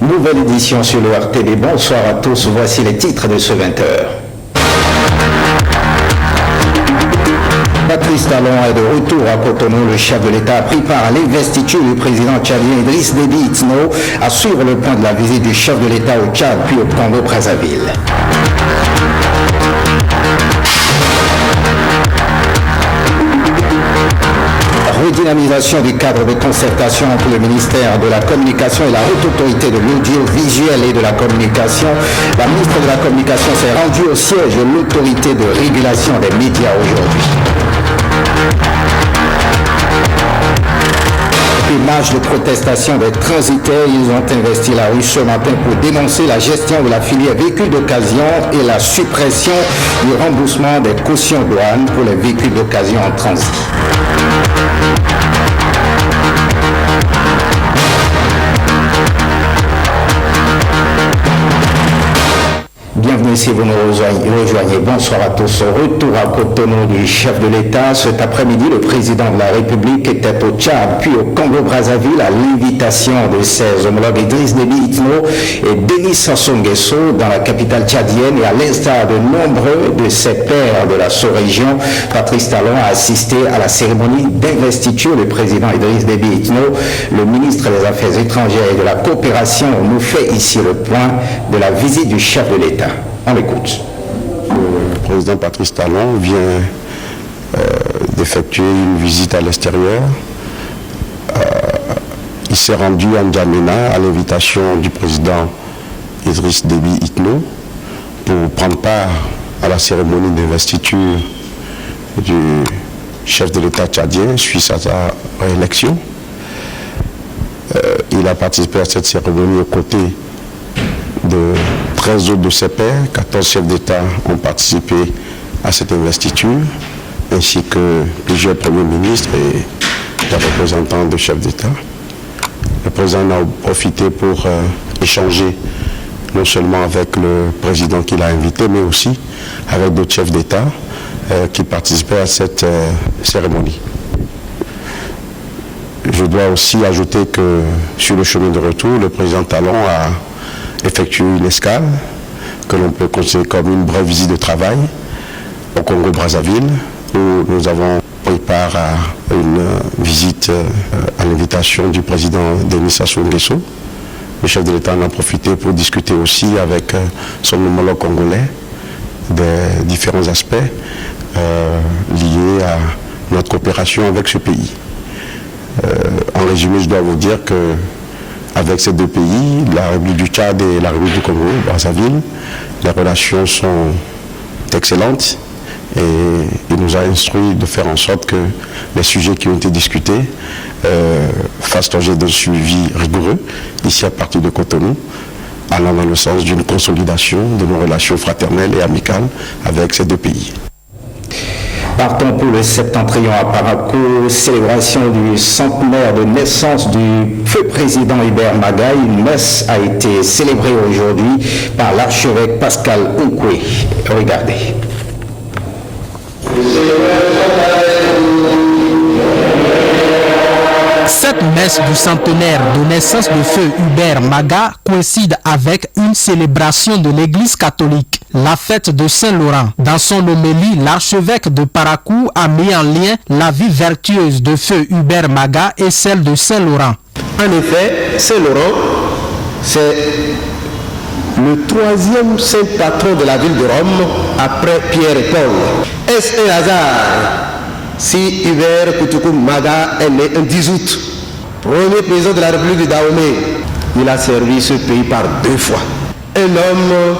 Nouvelle édition sur le RTV. Bonsoir à tous, voici les titres de ce 20h. Patrice Talon est de retour à Cotonou. Le chef de l'État a pris part à l'investiture du président tchadien Idriss Déby Itno à suivre le point de la visite du chef de l'État au Tchad puis au Congo-Brazzaville. Redynamisation du cadre de concertation entre le ministère de la Communication et la Haute Autorité de l'Audiovisuel et de la Communication. La ministre de la Communication s'est rendue au siège de l'Autorité de régulation des médias aujourd'hui. Une marche de protestation des transitaires, ils ont investi la rue ce matin pour dénoncer la gestion de la filière véhicules d'occasion et la suppression du remboursement des cautions douanes pour les véhicules d'occasion en transit. Bienvenue si vous nous rejoignez. Bonsoir à tous. Retour à Cotonou du chef de l'État. Cet après-midi, le président de la République était au Tchad, puis au Congo-Brazzaville à l'invitation de ses homologues Idriss Déby Itno et Denis Sassou Nguesso dans la capitale tchadienne. Et à l'instar de nombreux de ses pairs de la sous-région, Patrice Talon a assisté à la cérémonie d'investiture du président Idriss Déby Itno. Le ministre des Affaires étrangères et de la coopération nous fait ici le point de la visite du chef de l'État. On l'écoute. Le président Patrice Talon vient d'effectuer une visite à l'extérieur. Il s'est rendu à N'Djamena à l'invitation du président Idriss Déby Itno pour prendre part à la cérémonie d'investiture du chef de l'État tchadien suite à sa réélection. Il a participé à cette cérémonie aux côtés de 13 autres de ses pairs, 14 chefs d'État ont participé à cette investiture, ainsi que plusieurs premiers ministres et des représentants de chefs d'État. Le président en a profité pour échanger non seulement avec le président qu'il a invité, mais aussi avec d'autres chefs d'État qui participaient à cette cérémonie. Je dois aussi ajouter que sur le chemin de retour, le président Talon a effectué une escale que l'on peut considérer comme une brève visite de travail au Congo-Brazzaville, où nous avons pris part à une visite à l'invitation du président Denis Sassou Nguesso. Le chef de l'État en a profité pour discuter aussi avec son homologue congolais des différents aspects liés à notre coopération avec ce pays. En résumé, je dois vous dire que avec ces deux pays, la République du Tchad et la République du Congo, Brazzaville, les relations sont excellentes et il nous a instruit de faire en sorte que les sujets qui ont été discutés fassent l'objet d'un suivi rigoureux ici à partir de Cotonou, allant dans le sens d'une consolidation de nos relations fraternelles et amicales avec ces deux pays. Partons pour le septentrion à Parakou, célébration du centenaire de naissance du feu président Hubert Maga. Une messe a été célébrée aujourd'hui par l'archevêque Pascal Oukoué. Regardez. Cette messe du centenaire de naissance de feu Hubert Maga coïncide avec une célébration de l'Église catholique, la fête de Saint-Laurent. Dans son homélie, l'archevêque de Parakou a mis en lien la vie vertueuse de feu Hubert Maga et celle de Saint-Laurent. En effet, Saint-Laurent, c'est le troisième saint patron de la ville de Rome après Pierre et Paul. Est-ce un hasard si Hubert Koutoukou Maga est né un 10 août, premier président de la République de Dahomey? Il a servi ce pays par 2 fois. Un homme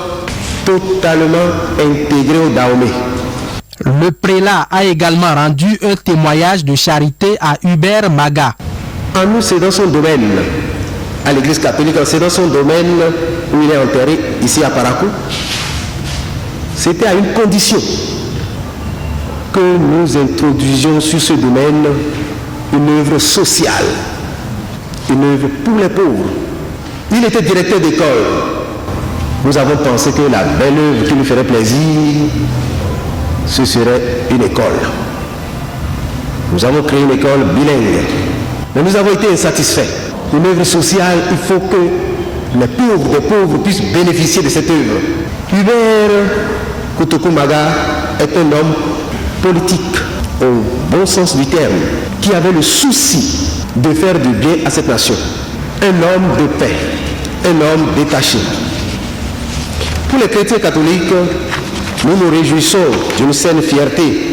totalement intégré au Dahomey. Le prélat a également rendu un témoignage de charité à Hubert Maga. En nous, c'est dans son domaine, à l'église catholique, c'est dans son domaine où il est enterré, ici à Parakou. C'était à une condition, que nous introduisions sur ce domaine une œuvre sociale, une œuvre pour les pauvres. Il était directeur d'école. Nous avons pensé que la belle œuvre qui lui ferait plaisir, ce serait une école. Nous avons créé une école bilingue, mais nous avons été insatisfaits. Une œuvre sociale, il faut que les pauvres des pauvres puissent bénéficier de cette œuvre. Hubert Koutokou-Maga est un homme politique, au bon sens du terme, qui avait le souci de faire du bien à cette nation. Un homme de paix, un homme détaché. Pour les chrétiens catholiques, nous nous réjouissons d'une saine fierté.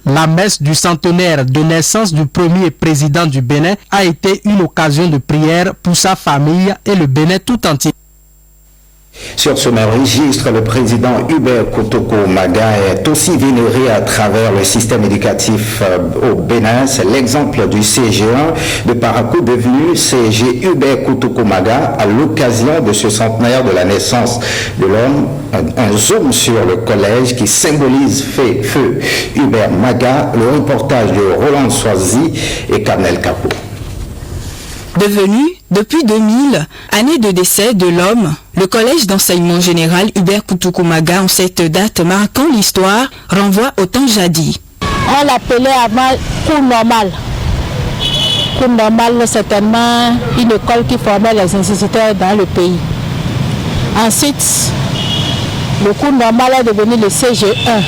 La messe du centenaire de naissance du premier président du Bénin a été une occasion de prière pour sa famille et le Bénin tout entier. Sur ce même registre, le président Hubert Koutokou-Maga est aussi vénéré à travers le système éducatif au Bénin. C'est l'exemple du CG1 de Parakou devenu CG Hubert Koutokou-Maga à l'occasion de ce centenaire de la naissance de l'homme. Un zoom sur le collège qui symbolise feu Hubert Maga, le reportage de Roland Soisy et Kamel Kapou. Devenu, depuis 2000, année de décès de l'homme, le collège d'enseignement général Hubert Koutokou-Maga, en cette date marquant l'histoire, renvoie au temps jadis. On l'appelait avant cours normal. Cours normal, certainement une école qui formait les instituteurs dans le pays. Ensuite, le cours normal est devenu le CG1.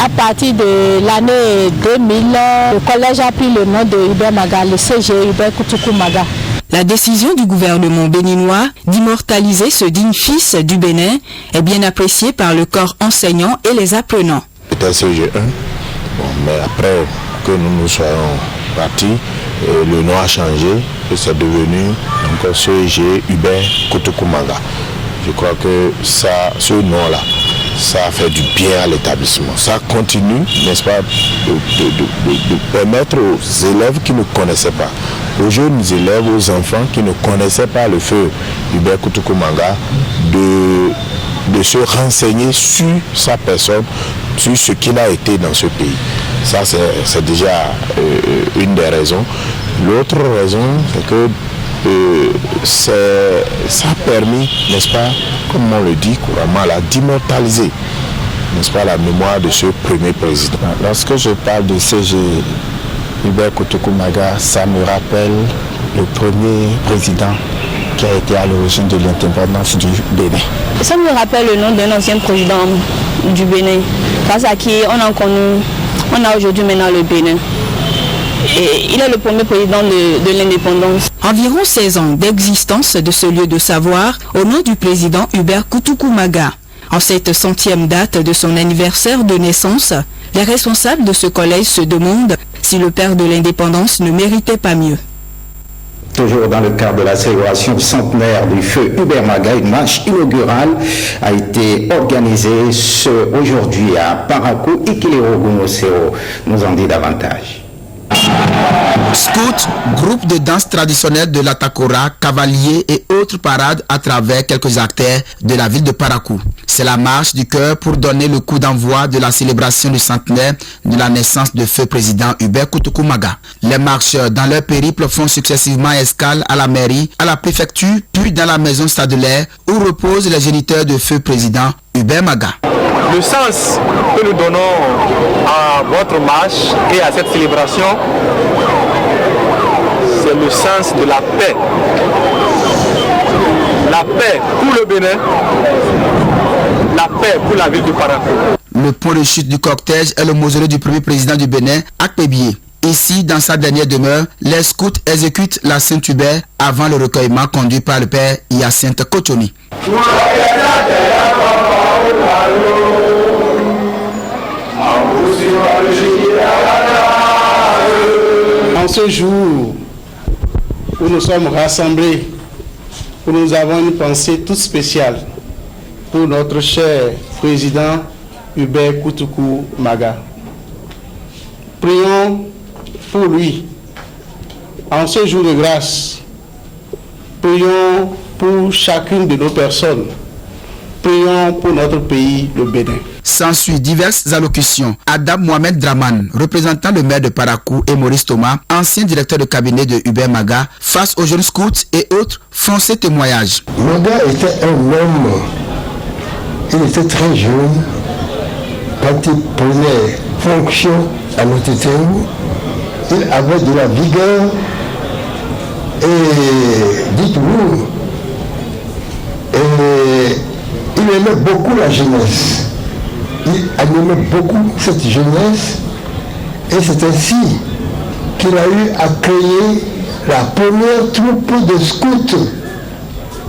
À partir de l'année 2000, le collège a pris le nom de Hubert Maga, le CG Hubert Koutokou-Maga. La décision du gouvernement béninois d'immortaliser ce digne fils du Bénin est bien appréciée par le corps enseignant et les apprenants. C'était CG1, mais après que nous soyons partis, le nom a changé et c'est devenu encore CG Hubert Koutokou-Maga. Je crois que ce nom-là, ça a fait du bien à l'établissement. Ça continue, n'est-ce pas, de permettre aux élèves qui ne connaissaient pas, aux jeunes élèves, aux enfants qui ne connaissaient pas le feu Hubert Koutokou-Maga, de se renseigner sur sa personne, sur ce qu'il a été dans ce pays. Ça, c'est déjà une des raisons. L'autre raison, c'est que ça a permis, n'est-ce pas, comme on le dit couramment, d'immortaliser, n'est-ce pas, la mémoire de ce premier président. Lorsque je parle de CG Hubert Koutokou-Maga, ça me rappelle le premier président qui a été à l'origine de l'indépendance du Bénin. Ça me rappelle le nom d'un ancien président du Bénin, grâce à qui on a aujourd'hui maintenant le Bénin. Et il est le premier président de l'indépendance. Environ 16 ans d'existence de ce lieu de savoir au nom du président Hubert Koutokou-Maga. En cette 100e date de son anniversaire de naissance, les responsables de ce collège se demandent si le père de l'indépendance ne méritait pas mieux. Toujours dans le cadre de la célébration centenaire du feu Hubert Maga, une marche inaugurale a été organisée aujourd'hui à Parakou. Ikilero Gumoseo nous en dit davantage. Scouts, groupe de danse traditionnelle de la Takora, cavaliers et autres parades à travers quelques artères de la ville de Parakou. C'est la marche du cœur pour donner le coup d'envoi de la célébration du centenaire de la naissance de feu président Hubert Koutokou-Maga. Les marcheurs dans leur périple font successivement escale à la mairie, à la préfecture, puis dans la maison stadelaire où reposent les géniteurs de feu président Hubert Maga. Le sens que nous donnons à votre marche et à cette célébration, c'est le sens de la paix. La paix pour le Bénin, la paix pour la ville de Parakou. Le point de chute du cortège est le mausolée du premier président du Bénin, Akpebié. Ici, dans sa dernière demeure, les scouts exécutent la Saint-Hubert avant le recueillement conduit par le père Hyacinthe Kochoni. En ce jour où nous sommes rassemblés, où nous avons une pensée toute spéciale pour notre cher président Hubert Koutokou-Maga. Prions pour lui en ce jour de grâce. Prions pour chacune de nos personnes. Prions pour notre pays, le Bénin. S'ensuit diverses allocutions. Adam Mohamed Draman, représentant le maire de Parakou, et Maurice Thomas, ancien directeur de cabinet de Hubert Maga, face aux jeunes scouts et autres, font ces témoignages. Maga était un homme, il était très jeune, quand il prenait fonction à notre terme, il avait de la vigueur et dites-vous, il aimait beaucoup la jeunesse. Il animait beaucoup cette jeunesse et c'est ainsi qu'il a eu à créer la première troupe de scouts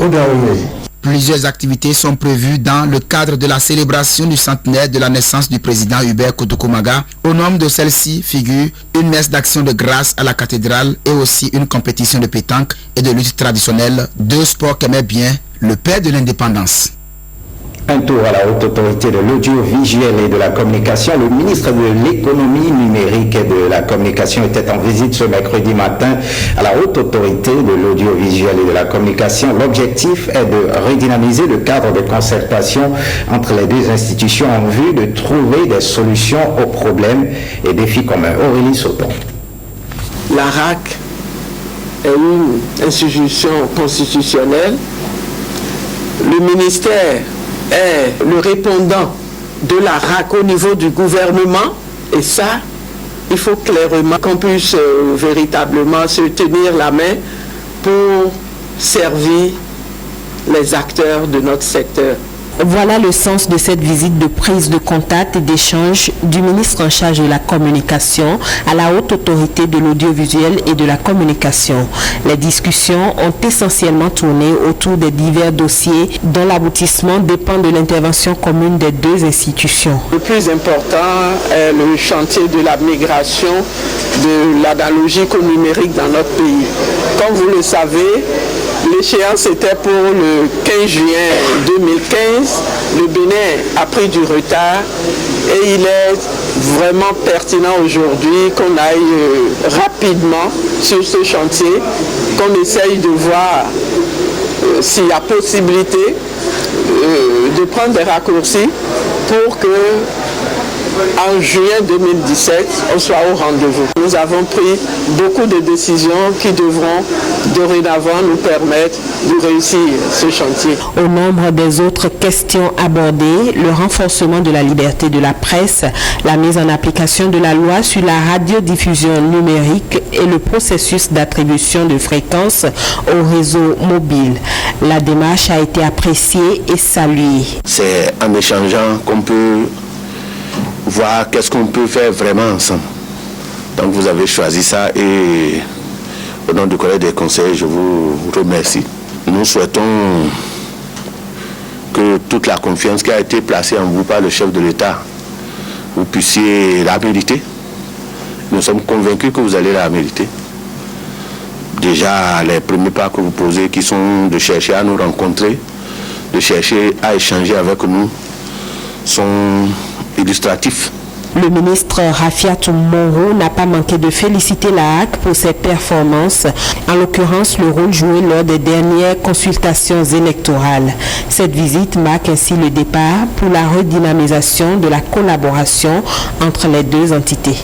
au Dahomey. Plusieurs activités sont prévues dans le cadre de la célébration du centenaire de la naissance du président Hubert Kutuku-Maga. Au nombre de celles-ci figure une messe d'action de grâce à la cathédrale et aussi une compétition de pétanque et de lutte traditionnelle, deux sports qu'aimait bien le père de l'indépendance. Un tour à la haute autorité de l'audiovisuel et de la communication. Le ministre de l'économie numérique et de la communication était en visite ce mercredi matin à la haute autorité de l'audiovisuel et de la communication. L'objectif est de redynamiser le cadre de concertation entre les deux institutions en vue de trouver des solutions aux problèmes et défis communs. Aurélie Sauton. La RAC est une institution constitutionnelle. Le ministère est le répondant de la RAC au niveau du gouvernement et ça, il faut clairement qu'on puisse véritablement se tenir la main pour servir les acteurs de notre secteur. Voilà le sens de cette visite de prise de contact et d'échange du ministre en charge de la communication à la haute autorité de l'audiovisuel et de la communication. Les discussions ont essentiellement tourné autour des divers dossiers dont l'aboutissement dépend de l'intervention commune des deux institutions. Le plus important est le chantier de la migration de l'analogique au numérique dans notre pays. Comme vous le savez, l'échéance était pour le 15 juin 2015. Le Bénin a pris du retard et il est vraiment pertinent aujourd'hui qu'on aille rapidement sur ce chantier, qu'on essaye de voir s'il y a possibilité de prendre des raccourcis pour que en juin 2017, on soit au rendez-vous. Nous avons pris beaucoup de décisions qui devront dorénavant nous permettre de réussir ce chantier. Au nombre des autres questions abordées, le renforcement de la liberté de la presse, la mise en application de la loi sur la radiodiffusion numérique et le processus d'attribution de fréquences au réseau mobile. La démarche a été appréciée et saluée. C'est en échangeant qu'on peut voir qu'est-ce qu'on peut faire vraiment ensemble. Donc vous avez choisi ça et au nom du collège des conseils, je vous remercie. Nous souhaitons que toute la confiance qui a été placée en vous par le chef de l'État, vous puissiez la mériter. Nous sommes convaincus que vous allez la mériter. Déjà, les premiers pas que vous posez, qui sont de chercher à nous rencontrer, de chercher à échanger avec nous, sont illustratif. Le ministre Rafiatou Moro n'a pas manqué de féliciter la HAC pour ses performances, en l'occurrence le rôle joué lors des dernières consultations électorales. Cette visite marque ainsi le départ pour la redynamisation de la collaboration entre les deux entités.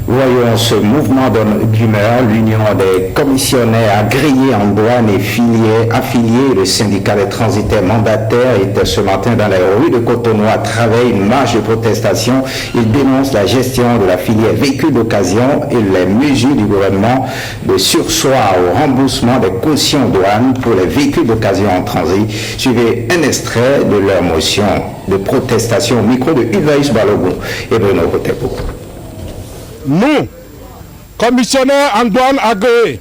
Voyons ce mouvement d'humeur. L'Union des commissionnaires agréés en douane et affiliés, le syndicat des transitaires mandataires était ce matin dans les rues de Cotonou à travers une marche de protestation. Ils dénoncent la gestion de la filière véhicules d'occasion et les mesures du gouvernement de surseoir au remboursement des cautions douane pour les véhicules d'occasion en transit. Suivez un extrait de leur motion de protestation au micro de Uvaïs Balogun et Bruno Rotepo. Nous, commissionnaires en douane agréés,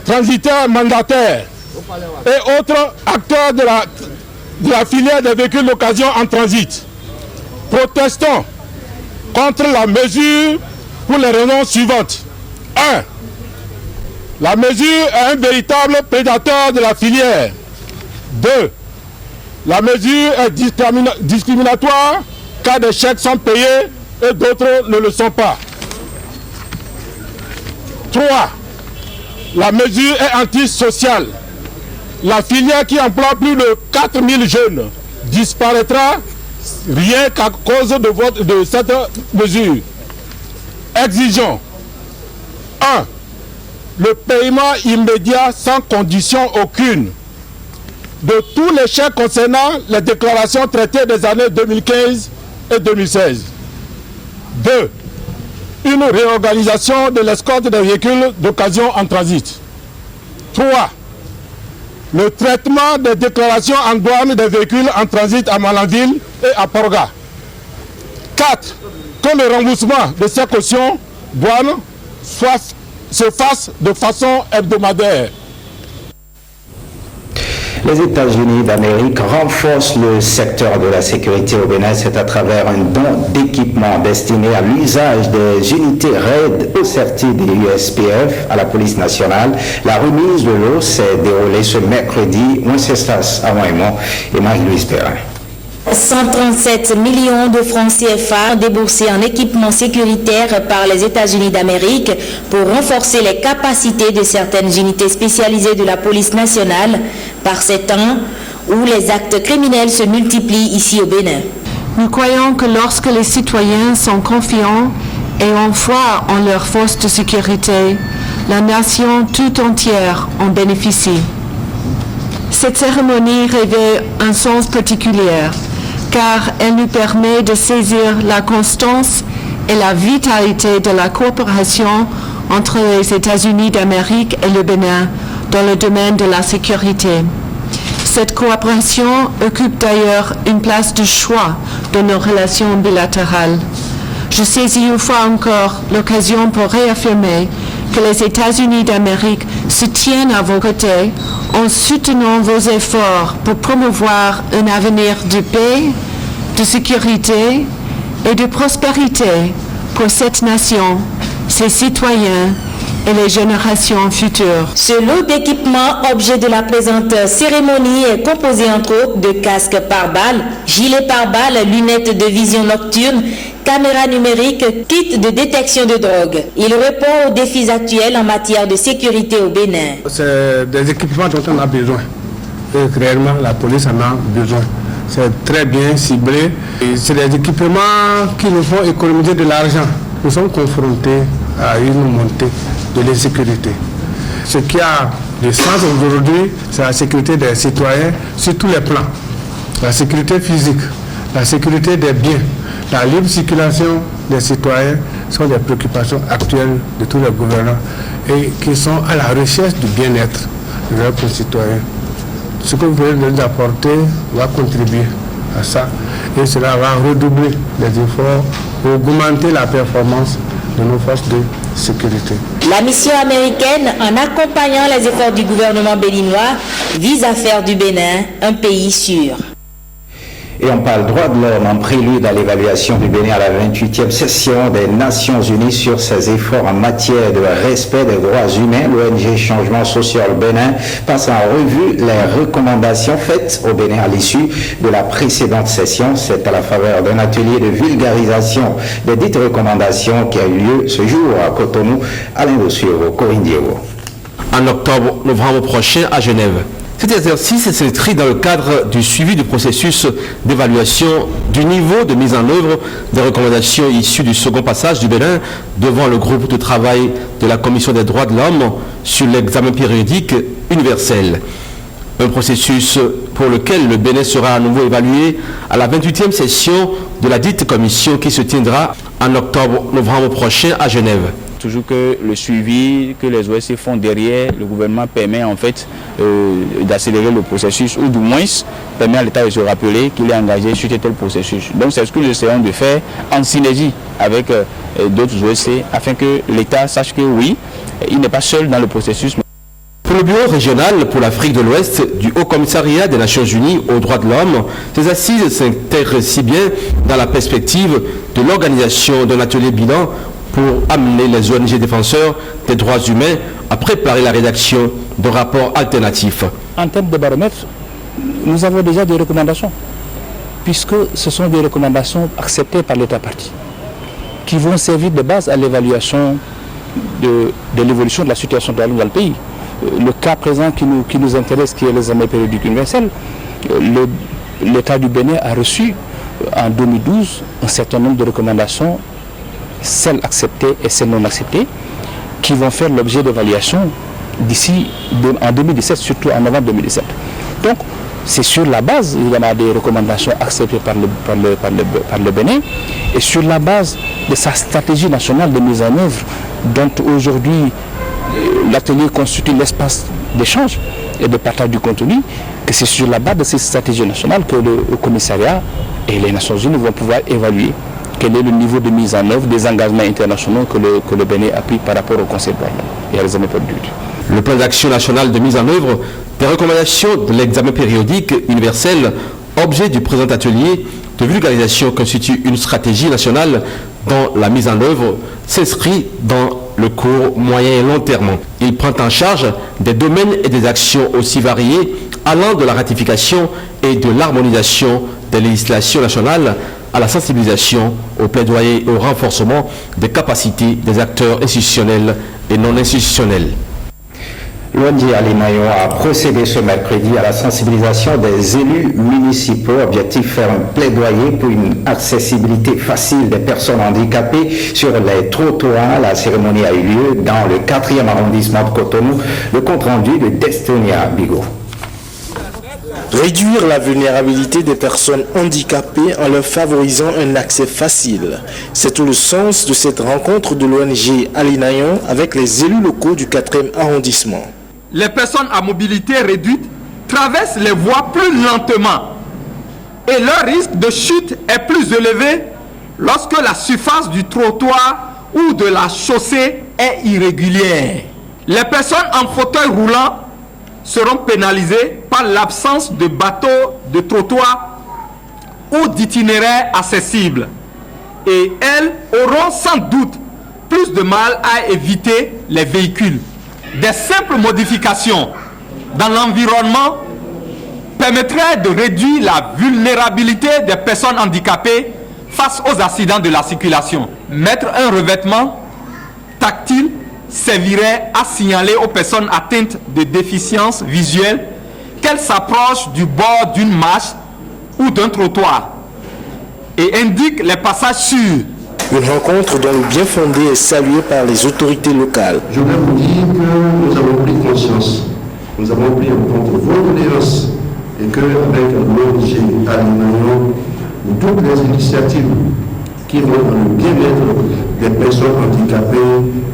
transitaires mandataires et autres acteurs de la filière des véhicules d'occasion en transit, protestons contre la mesure pour les raisons suivantes. 1. La mesure est un véritable prédateur de la filière. 2. La mesure est discriminatoire car des chèques sont payés et d'autres ne le sont pas. 3. La mesure est antisociale. La filière qui emploie plus de 4000 jeunes disparaîtra rien qu'à cause de cette mesure. Exigeons 1. Le paiement immédiat sans condition aucune de tous les chèques concernant les déclarations traitées des années 2015 et 2016. 2. Une réorganisation de l'escorte des véhicules d'occasion en transit. 3. le traitement des déclarations en douane des véhicules en transit à Malanville et à Porga. 4. Que le remboursement de ces cautions douane se fasse de façon hebdomadaire. Les États-Unis d'Amérique renforcent le secteur de la sécurité au Bénin. C'est à travers un don d'équipements destiné à l'usage des unités RAID au CERTI des USPF à la police nationale. La remise de l'eau s'est déroulée ce mercredi. Wenceslas Amoimon et Marie-Louise Perrin. 137 millions de francs CFA déboursés en équipements sécuritaires par les États-Unis d'Amérique pour renforcer les capacités de certaines unités spécialisées de la police nationale par ces temps où les actes criminels se multiplient ici au Bénin. Nous croyons que lorsque les citoyens sont confiants et ont foi en leurs forces de sécurité, la nation tout entière en bénéficie. Cette cérémonie revêt un sens particulier, car elle nous permet de saisir la constance et la vitalité de la coopération entre les États-Unis d'Amérique et le Bénin dans le domaine de la sécurité. Cette coopération occupe d'ailleurs une place de choix dans nos relations bilatérales. Je saisis une fois encore l'occasion pour réaffirmer que les États-Unis d'Amérique se tiennent à vos côtés en soutenant vos efforts pour promouvoir un avenir de paix, de sécurité et de prospérité pour cette nation, ses citoyens et les générations futures. Ce lot d'équipements, objet de la présente cérémonie, est composé entre autres de casques pare-balles, gilets pare-balles, lunettes de vision nocturne, caméras numériques, kits de détection de drogue. Il répond aux défis actuels en matière de sécurité au Bénin. C'est des équipements dont on a besoin. Et réellement, la police en a besoin. C'est très bien ciblé. Et c'est des équipements qui nous font économiser de l'argent. Nous sommes confrontés à une montée de l'insécurité. Ce qui a du sens aujourd'hui, c'est la sécurité des citoyens sur tous les plans. La sécurité physique, la sécurité des biens, la libre circulation des citoyens sont des préoccupations actuelles de tous les gouvernants et qui sont à la recherche du bien-être de leurs concitoyens. Ce que vous pouvez nous apporter va contribuer à ça et cela va redoubler les efforts pour augmenter la performance de nos forces de sécurité. La mission américaine, en accompagnant les efforts du gouvernement béninois, vise à faire du Bénin un pays sûr. Et on parle droit de l'homme en prélude à l'évaluation du Bénin à la 28e session des Nations Unies sur ses efforts en matière de respect des droits humains. L'ONG Changement Social Bénin passe en revue les recommandations faites au Bénin à l'issue de la précédente session. C'est à la faveur d'un atelier de vulgarisation des dites recommandations qui a eu lieu ce jour à Cotonou. Alain Dossuero, Corinne Diego. En octobre-novembre prochain à Genève. Cet exercice s'inscrit dans le cadre du suivi du processus d'évaluation du niveau de mise en œuvre des recommandations issues du second passage du Bénin devant le groupe de travail de la Commission des droits de l'homme sur l'examen périodique universel. Un processus pour lequel le Bénin sera à nouveau évalué à la 28e session de la dite commission qui se tiendra en octobre-novembre prochain à Genève. Toujours que le suivi que les OSC font derrière, le gouvernement permet en fait d'accélérer le processus ou du moins permet à l'État de se rappeler qu'il est engagé sur tel processus. Donc c'est ce que nous essayons de faire en synergie avec d'autres OSC afin que l'État sache que oui, il n'est pas seul dans le processus. Pour le Bureau régional pour l'Afrique de l'Ouest du Haut Commissariat des Nations Unies aux droits de l'homme, ces assises s'intègrent si bien dans la perspective de l'organisation d'un atelier bilan pour amener les ONG défenseurs des droits humains à préparer la rédaction de rapports alternatifs. En termes de baromètre, nous avons déjà des recommandations, puisque ce sont des recommandations acceptées par l'État parti, qui vont servir de base à l'évaluation de l'évolution de la situation de la loi dans le pays. Le cas présent qui nous intéresse, qui est l'examen périodique universel, l'État du Bénin a reçu en 2012 un certain nombre de recommandations, celles acceptées et celles non acceptées, qui vont faire l'objet d'évaluation d'ici en 2017, surtout en novembre 2017. Donc, c'est sur la base, il y en a des recommandations acceptées par le Bénin, et sur la base de sa stratégie nationale de mise en œuvre, dont aujourd'hui l'atelier constitue l'espace d'échange, et de partage du contenu, que c'est sur la base de ces stratégies nationales que le commissariat et les Nations Unies vont pouvoir évaluer quel est le niveau de mise en œuvre des engagements internationaux que le Bénin a pris par rapport au Conseil de l'ordre et à l'examen périodique. Le plan d'action national de mise en œuvre des recommandations de l'examen périodique universel, objet du présent atelier de vulgarisation, constitue une stratégie nationale dont la mise en œuvre s'inscrit dans le court, moyen et long terme. Il prend en charge des domaines et des actions aussi variés allant de la ratification et de l'harmonisation des législations nationales à la sensibilisation, au plaidoyer et au renforcement des capacités des acteurs institutionnels et non institutionnels. L'ONG Alinayo a procédé ce mercredi à la sensibilisation des élus municipaux. Objectif, faire un plaidoyer pour une accessibilité facile des personnes handicapées sur les trottoirs. La cérémonie a eu lieu dans le 4e arrondissement de Cotonou. Le compte rendu de Destonia Bigot. Réduire la vulnérabilité des personnes handicapées en leur favorisant un accès facile. C'est tout le sens de cette rencontre de l'ONG Alinayo avec les élus locaux du 4e arrondissement. Les personnes à mobilité réduite traversent les voies plus lentement et leur risque de chute est plus élevé lorsque la surface du trottoir ou de la chaussée est irrégulière. Les personnes en fauteuil roulant seront pénalisées par l'absence de bateaux de trottoir ou d'itinéraires accessibles et elles auront sans doute plus de mal à éviter les véhicules. Des simples modifications dans l'environnement permettraient de réduire la vulnérabilité des personnes handicapées face aux accidents de la circulation. Mettre un revêtement tactile servirait à signaler aux personnes atteintes de déficience visuelle qu'elles s'approchent du bord d'une marche ou d'un trottoir et indique les passages sûrs. Une rencontre dont le bien fondé est salué par les autorités locales. Je voudrais vous dire que nous avons pris conscience, nous avons pris en compte vos doléances et qu'avec l'ONG Alinayo, toutes les initiatives qui vont dans le bien-être des personnes handicapées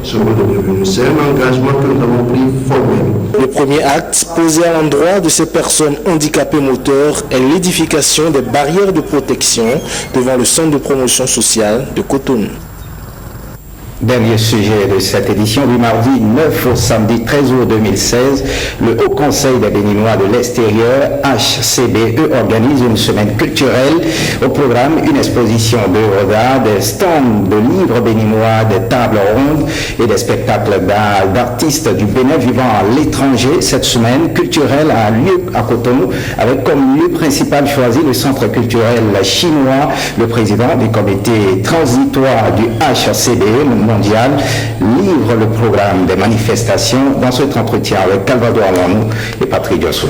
seront devenues. C'est un engagement que nous avons pris formellement. Le premier acte posé à l'endroit de ces personnes handicapées moteurs est l'édification des barrières de protection devant le centre de promotion sociale de Cotonou. Dernier sujet de cette édition du mardi 9 au samedi 13 août 2016, le Haut Conseil des Béninois de l'extérieur, HCBE, organise une semaine culturelle. Au programme, une exposition d'œuvres d'art, des stands de livres béninois, des tables rondes et des spectacles d'art d'artistes du Bénin vivant à l'étranger. Cette semaine culturelle a lieu à Cotonou avec comme lieu principal choisi le centre culturel chinois. Le président du comité transitoire du HCBE mondial livre le programme des manifestations dans cet entretien avec Calvador Alanou et Patrick Diosso.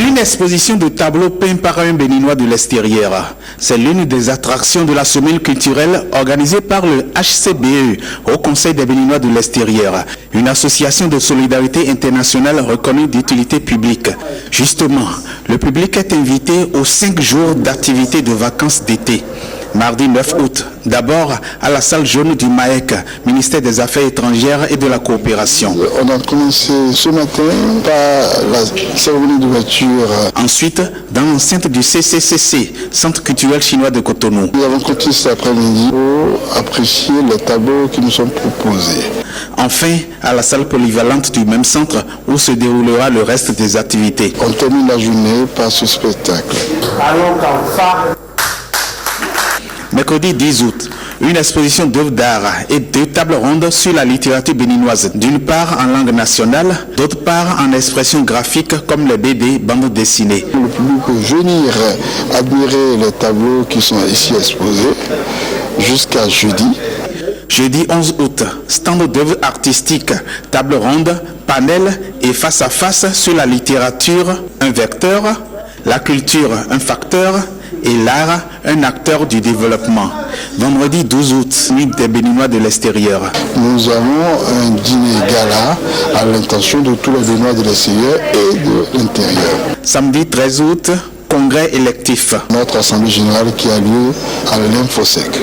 Une exposition de tableaux peints par un Béninois de l'extérieur. C'est l'une des attractions de la semaine culturelle organisée par le HCBE, au Conseil des Béninois de l'extérieur, une association de solidarité internationale reconnue d'utilité publique. Justement, le public est invité aux 5 jours d'activités de vacances d'été. Mardi 9 août, d'abord à la salle jaune du MAEC, ministère des Affaires étrangères et de la coopération. On a commencé ce matin par la cérémonie d'ouverture. Ensuite, dans l'enceinte du CCCC, Centre culturel chinois de Cotonou. Nous avons continué cet après-midi pour apprécier les tableaux qui nous sont proposés. Enfin, à la salle polyvalente du même centre où se déroulera le reste des activités. On termine la journée par ce spectacle. Allons comme ça. Mercredi 10 août, une exposition d'œuvres d'art et 2 tables rondes sur la littérature béninoise, d'une part en langue nationale, d'autre part en expression graphique comme les BD, bandes dessinées. Le public peut venir admirer les tableaux qui sont ici exposés jusqu'à jeudi. Jeudi 11 août, stand d'œuvres artistiques, table ronde, panel et face à face sur la littérature, un vecteur, la culture, un facteur, et l'art, un acteur du développement. Vendredi 12 août, nuit des Béninois de l'extérieur. Nous avons un dîner gala à l'intention de tous les Béninois de l'extérieur et de l'intérieur. Samedi 13 août, congrès électif. Notre assemblée générale qui a lieu à l'Infosec.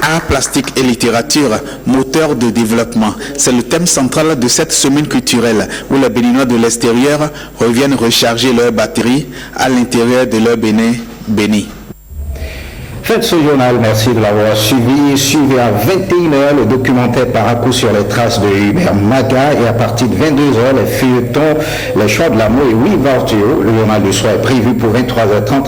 Art, plastique et littérature, moteur de développement. C'est le thème central de cette semaine culturelle où les Béninois de l'extérieur reviennent recharger leur batterie à l'intérieur de leur Bénin béni. Faites ce journal, merci de l'avoir suivi. Suivez à 21h le documentaire Parakou sur les traces de Hubert Maga et à partir de 22h les feuilletons, les choix de l'amour et Oui Vartio. Le journal du soir est prévu pour 23h30.